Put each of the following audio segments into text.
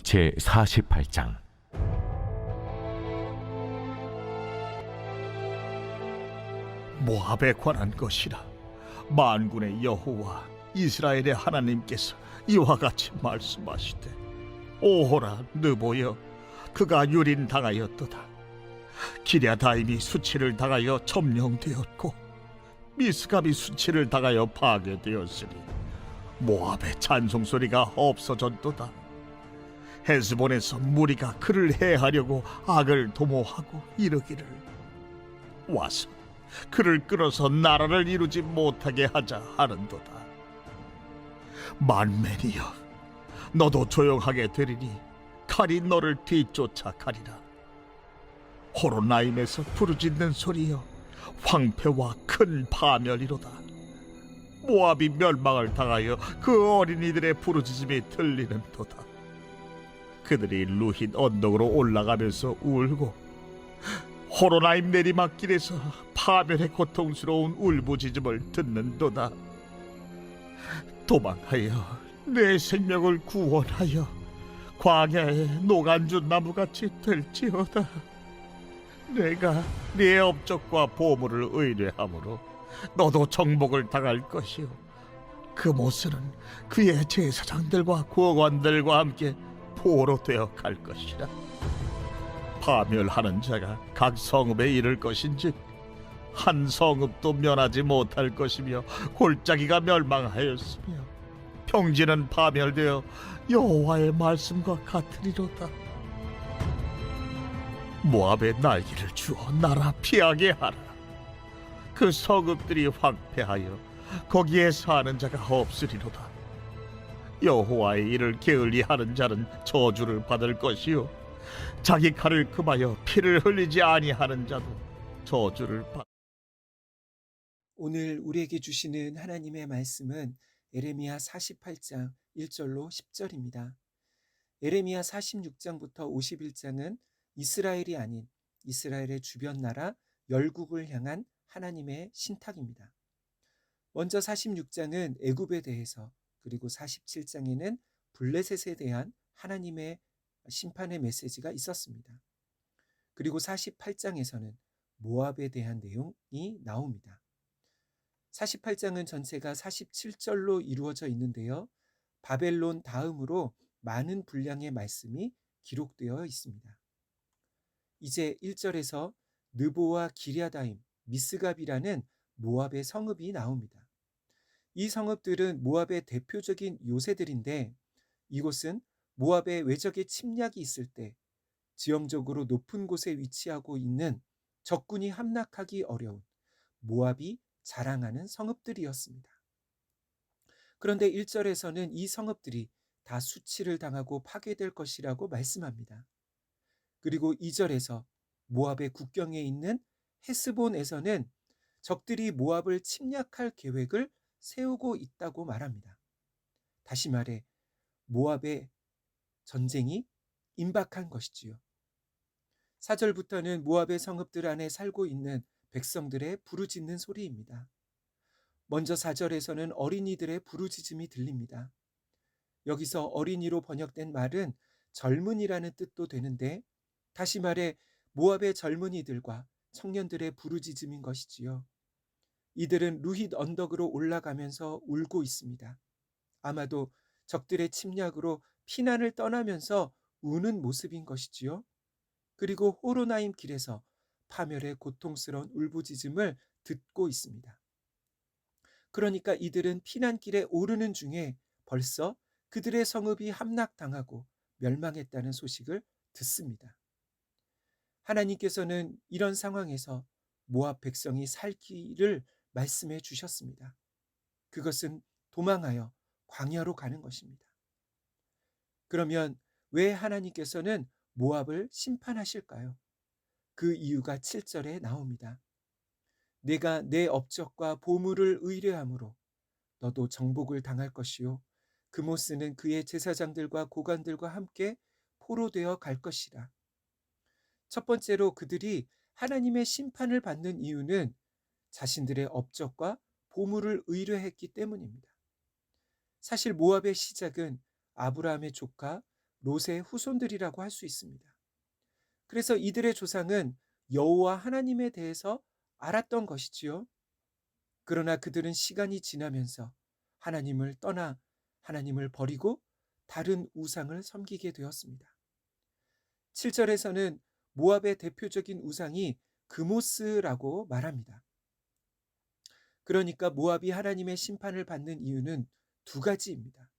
제 48장. 모압에 관한 것이라. 만군의 여호와 이스라엘의 하나님께서 이와 같이 말씀하시되, 오호라 느보여, 그가 유린당하였도다. 기랴다임이 수치를 당하여 점령되었고 미스갑이 수치를 당하여 파괴되었으니 모압의 찬송소리가 없어졌도다. 헤스본에서 무리가 그를 해하려고 악을 도모하고 이르기를, 와서 그를 끌어서 나라를 이루지 못하게 하자 하는도다. 만맨이여, 너도 조용하게 되리니 칼이 너를 뒤쫓아 가리라. 호로나임에서 부르짖는 소리여, 황폐와 큰 파멸이로다. 모압이 멸망을 당하여 그 어린이들의 부르짖음이 들리는도다. 그들이 루힛 언덕으로 올라가면서 울고 호로나임 내리막길에서 파멸의 고통스러운 울부짖음을 듣는도다. 도망하여 내 생명을 구원하여 광야의 노간주 나무같이 될지어다. 내가 네 업적과 보물을 의뢰함으로 너도 정복을 당할 것이요, 그 모습은 그의 제사장들과 구원관들과 함께 포로 되어 갈 것이라. 파멸하는 자가 각 성읍에 이를 것인즉 한 성읍도 면하지 못할 것이며, 골짜기가 멸망하였으며 평지는 파멸되어 여호와의 말씀과 같으리로다. 모압의 날개를 주어 나라 피하게 하라. 그 성읍들이 황폐하여 거기에 사는 자가 없으리로다. 여호와의 일을 게을리하는 자는 저주를 받을 것이요, 자기 칼을 금하여 피를 흘리지 아니하는 자도 저주를 받. 오늘 우리에게 주시는 하나님의 말씀은 예레미야 48장 1절로 10절입니다. 예레미야 46장부터 51장은 이스라엘이 아닌 이스라엘의 주변 나라 열국을 향한 하나님의 신탁입니다. 먼저 46장은 애굽에 대해서, 그리고 47장에는 블레셋에 대한 하나님의 심판의 메시지가 있었습니다. 그리고 48장에서는 모압에 대한 내용이 나옵니다. 48장은 전체가 47절로 이루어져 있는데요, 바벨론 다음으로 많은 분량의 말씀이 기록되어 있습니다. 이제 1절에서 느보와 기랴다임, 미스갑이라는 모압의 성읍이 나옵니다. 이 성읍들은 모압의 대표적인 요새들인데, 이곳은 모압의 외적의 침략이 있을 때 지형적으로 높은 곳에 위치하고 있는 적군이 함락하기 어려운 모압이 자랑하는 성읍들이었습니다. 그런데 1절에서는 이 성읍들이 다 수치를 당하고 파괴될 것이라고 말씀합니다. 그리고 2절에서 모압의 국경에 있는 헤스본에서는 적들이 모압을 침략할 계획을 세우고 있다고 말합니다. 다시 말해 모압의 전쟁이 임박한 것이지요. 4절부터는 모압의 성읍들 안에 살고 있는 백성들의 부르짖는 소리입니다. 먼저 4절에서는 어린이들의 부르짖음이 들립니다. 여기서 어린이로 번역된 말은 젊은이라는 뜻도 되는데, 다시 말해 모압의 젊은이들과 청년들의 부르짖음인 것이지요. 이들은 루힛 언덕으로 올라가면서 울고 있습니다. 아마도 적들의 침략으로 피난을 떠나면서 우는 모습인 것이지요. 그리고 호로나임 길에서 파멸의 고통스러운 울부짖음을 듣고 있습니다. 그러니까 이들은 피난길에 오르는 중에 벌써 그들의 성읍이 함락당하고 멸망했다는 소식을 듣습니다. 하나님께서는 이런 상황에서 모압 백성이 살 길을 말씀해 주셨습니다. 그것은 도망하여 광야로 가는 것입니다. 그러면 왜 하나님께서는 모압을 심판하실까요? 그 이유가 7절에 나옵니다. 내가 내 업적과 보물을 의뢰함으로 너도 정복을 당할 것이요, 그모스는 그의 제사장들과 고관들과 함께 포로되어 갈 것이라. 첫 번째로 그들이 하나님의 심판을 받는 이유는 자신들의 업적과 보물을 의뢰했기 때문입니다. 사실 모압의 시작은 아브라함의 조카 롯의 후손들이라고 할 수 있습니다. 그래서 이들의 조상은 여호와 하나님에 대해서 알았던 것이지요. 그러나 그들은 시간이 지나면서 하나님을 떠나 하나님을 버리고 다른 우상을 섬기게 되었습니다. 7절에서는 모압의 대표적인 우상이 그모스라고 말합니다. 그러니까 모압이 하나님의 심판을 받는 이유는 두 가지입니다.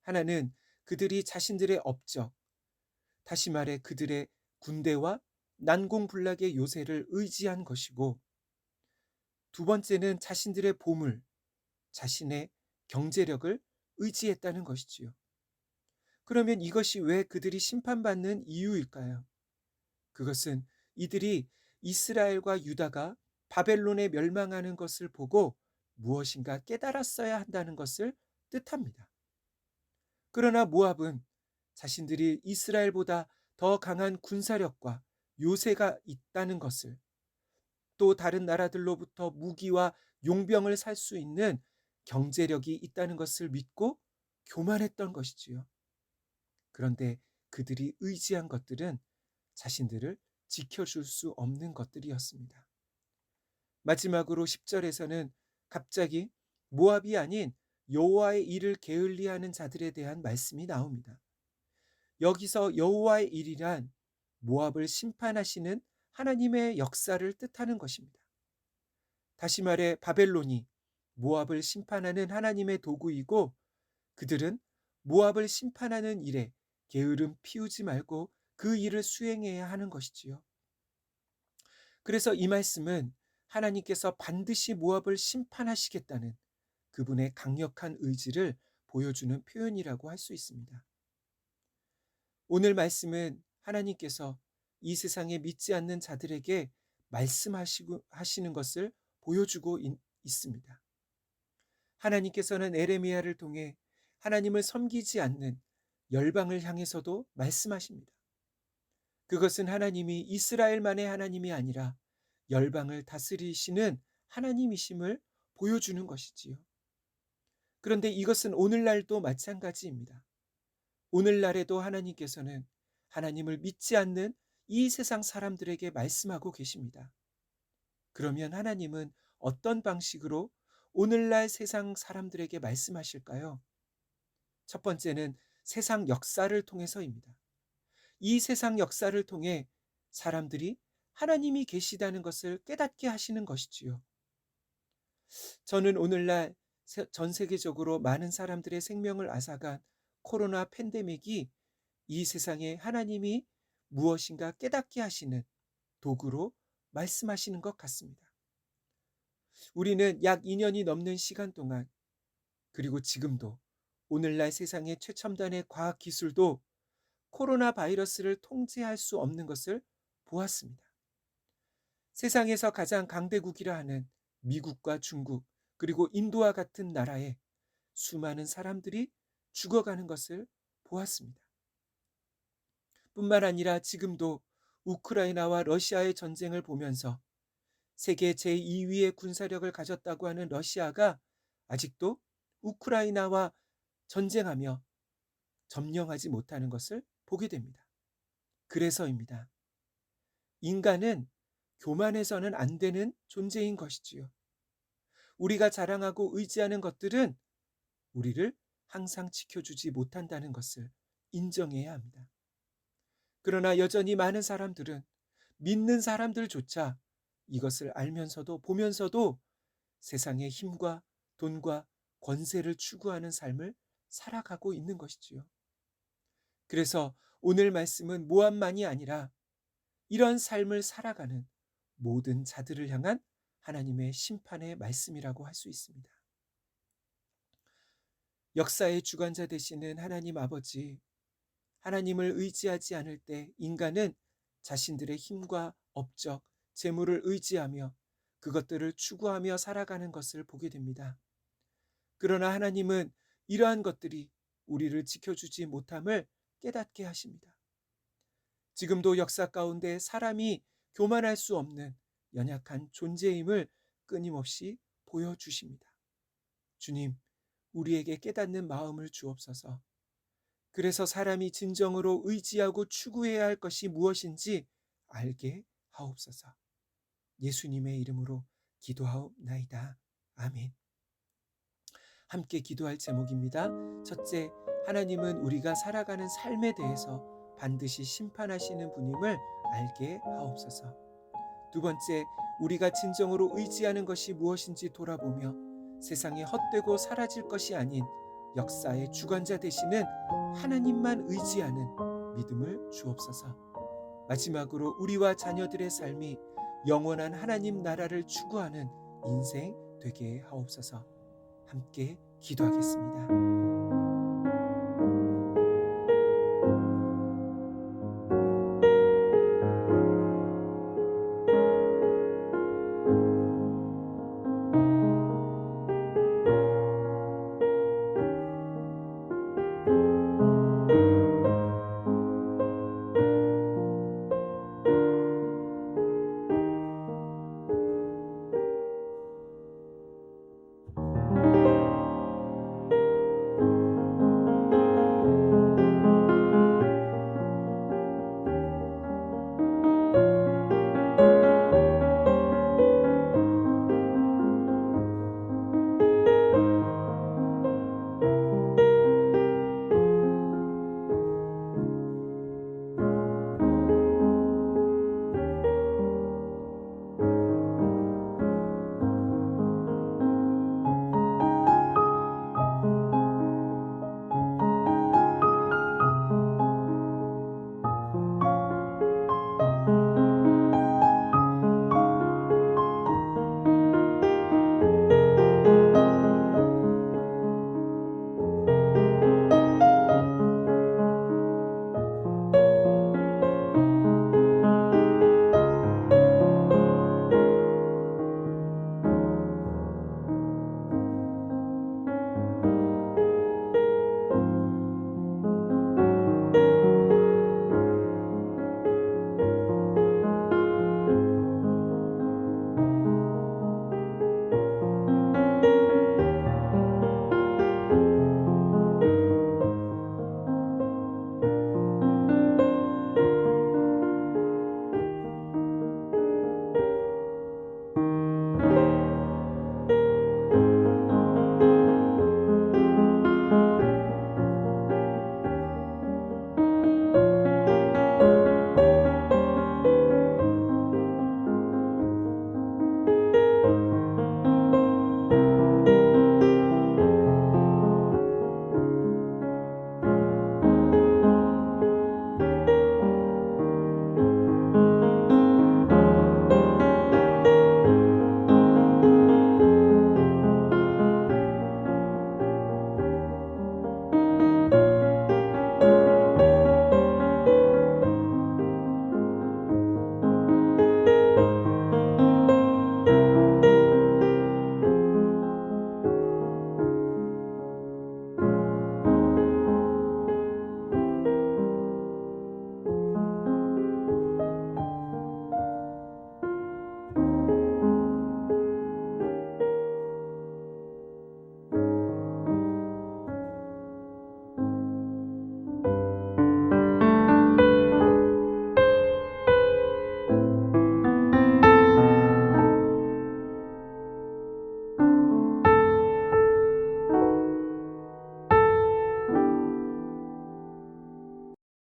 하나는 그들이 자신들의 업적, 다시 말해 그들의 군대와 난공불락의 요새를 의지한 것이고, 두 번째는 자신들의 보물, 자신의 경제력을 의지했다는 것이지요. 그러면 이것이 왜 그들이 심판받는 이유일까요? 그것은 이들이 이스라엘과 유다가 바벨론에 멸망하는 것을 보고 무엇인가 깨달았어야 한다는 것을 뜻합니다. 그러나 모압은 자신들이 이스라엘보다 더 강한 군사력과 요새가 있다는 것을, 또 다른 나라들로부터 무기와 용병을 살 수 있는 경제력이 있다는 것을 믿고 교만했던 것이지요. 그런데 그들이 의지한 것들은 자신들을 지켜줄 수 없는 것들이었습니다. 마지막으로 10절에서는 갑자기 모압이 아닌 여호와의 일을 게을리하는 자들에 대한 말씀이 나옵니다. 여기서 여호와의 일이란 모압을 심판하시는 하나님의 역사를 뜻하는 것입니다. 다시 말해 바벨론이 모압을 심판하는 하나님의 도구이고, 그들은 모압을 심판하는 일에 게으름 피우지 말고 그 일을 수행해야 하는 것이지요. 그래서 이 말씀은 하나님께서 반드시 모압을 심판하시겠다는 그분의 강력한 의지를 보여주는 표현이라고 할 수 있습니다. 오늘 말씀은 하나님께서 이 세상에 믿지 않는 자들에게 말씀하시는 것을 보여주고 있습니다. 하나님께서는 에레미야를 통해 하나님을 섬기지 않는 열방을 향해서도 말씀하십니다. 그것은 하나님이 이스라엘만의 하나님이 아니라 열방을 다스리시는 하나님이심을 보여주는 것이지요. 그런데 이것은 오늘날도 마찬가지입니다. 오늘날에도 하나님께서는 하나님을 믿지 않는 이 세상 사람들에게 말씀하고 계십니다. 그러면 하나님은 어떤 방식으로 오늘날 세상 사람들에게 말씀하실까요? 첫 번째는 세상 역사를 통해서입니다. 이 세상 역사를 통해 사람들이 하나님이 계시다는 것을 깨닫게 하시는 것이지요. 저는 오늘날 전 세계적으로 많은 사람들의 생명을 앗아간 코로나 팬데믹이 이 세상에 하나님이 무엇인가 깨닫게 하시는 도구로 말씀하시는 것 같습니다. 우리는 약 2년이 넘는 시간 동안, 그리고 지금도 오늘날 세상의 최첨단의 과학 기술도 코로나 바이러스를 통제할 수 없는 것을 보았습니다. 세상에서 가장 강대국이라 하는 미국과 중국, 그리고 인도와 같은 나라에 수많은 사람들이 죽어가는 것을 보았습니다. 뿐만 아니라 지금도 우크라이나와 러시아의 전쟁을 보면서 세계 제2위의 군사력을 가졌다고 하는 러시아가 아직도 우크라이나와 전쟁하며 점령하지 못하는 것을 보게 됩니다. 그래서입니다. 인간은 교만해서는 안 되는 존재인 것이지요. 우리가 자랑하고 의지하는 것들은 우리를 항상 지켜주지 못한다는 것을 인정해야 합니다. 그러나 여전히 많은 사람들은, 믿는 사람들조차 이것을 알면서도 보면서도 세상의 힘과 돈과 권세를 추구하는 삶을 살아가고 있는 것이지요. 그래서 오늘 말씀은 모압만이 아니라 이런 삶을 살아가는 모든 자들을 향한 하나님의 심판의 말씀이라고 할 수 있습니다. 역사의 주관자 되시는 하나님 아버지, 하나님을 의지하지 않을 때 인간은 자신들의 힘과 업적, 재물을 의지하며 그것들을 추구하며 살아가는 것을 보게 됩니다. 그러나 하나님은 이러한 것들이 우리를 지켜주지 못함을 깨닫게 하십니다. 지금도 역사 가운데 사람이 교만할 수 없는 연약한 존재임을 끊임없이 보여주십니다. 주님, 우리에게 깨닫는 마음을 주옵소서. 그래서 사람이 진정으로 의지하고 추구해야 할 것이 무엇인지 알게 하옵소서. 예수님의 이름으로 기도하옵나이다. 아멘. 함께 기도할 제목입니다. 첫째, 하나님은 우리가 살아가는 삶에 대해서 반드시 심판하시는 분임을 알게 하옵소서. 두 번째, 우리가 진정으로 의지하는 것이 무엇인지 돌아보며 세상에 헛되고 사라질 것이 아닌 역사의 주관자 되시는 하나님만 의지하는 믿음을 주옵소서. 마지막으로 우리와 자녀들의 삶이 영원한 하나님 나라를 추구하는 인생 되게 하옵소서. 함께 기도하겠습니다.